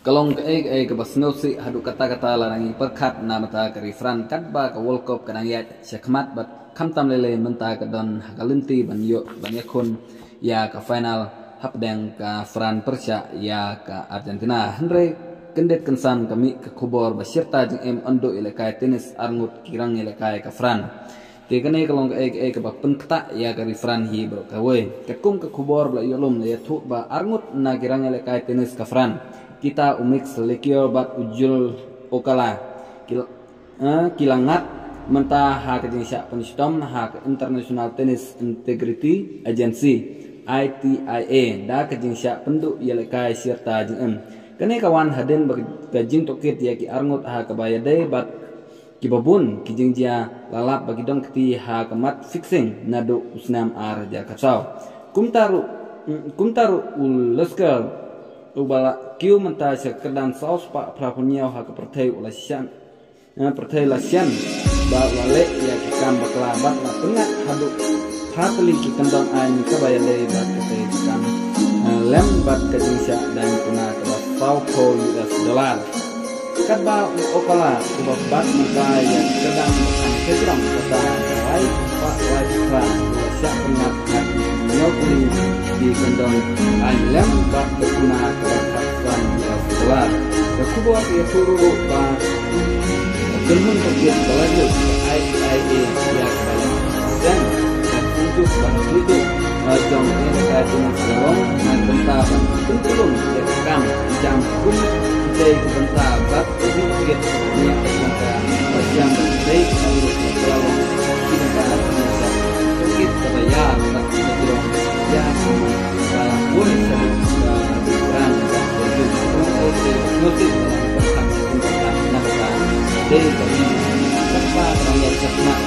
Kalong ke basnosi hadu kata-kata larangi perkat na mata ke refran katba ke World Cup kadang ya syakmat bat kamtam lele menta ke don hakalunti banyakun ya ke final hapdeng ke Fran Persia ya ke Argentina Henry kendet kensan kami ke kubor basyirta jeng ondo ilekai tenis arngut kirang ilekai ke Fran kene kalong ke bapen ketak ya ke refran hi bro kawe kekum ke kubor bla yolum le thu ba arngut na kirang ilekai tenis ke Fran kita umik selekio bat ujul okala kilangat mentah hak jenisya penistom hak International Tennis Integrity Agency ITIA da kejenisya penduk yalekai serta jeng kene kawan haden gajing tokit ya ki arngut ha kebayade bat kibabun kijing dia lalap bagi dong keti ha kemat fixing nado usnam ar ja kasau kumtaru ulesker ubala kiu menta sekedan saus pak prapunya ha ke pertai ulasian pertai lasian ba wale ya kikam baklabat na tengah hadu hatli kikandang ain kabaya dari bat ketai kan lem bat kejenisya dan kuna kelas $4 US kadba okala ubah bat menta ya sedang makan kejrang kota lai pak lai kran ulasian pengat hati nyokli di kandang ain lem bat kuna kelas $4 Kekubuat ia suruh ba Gelmun pergi belajar IIA ya kalian dan untuk bahas itu jam ini saya cuma selong dan bentar pentelung ya kam jam pun dari bentar bat itu kita punya kita jam dari kalau selalu kita bisa kita bayar tapi belum ya dalam pun sudah berperan dan berjuang dari tanpa rakyat cermat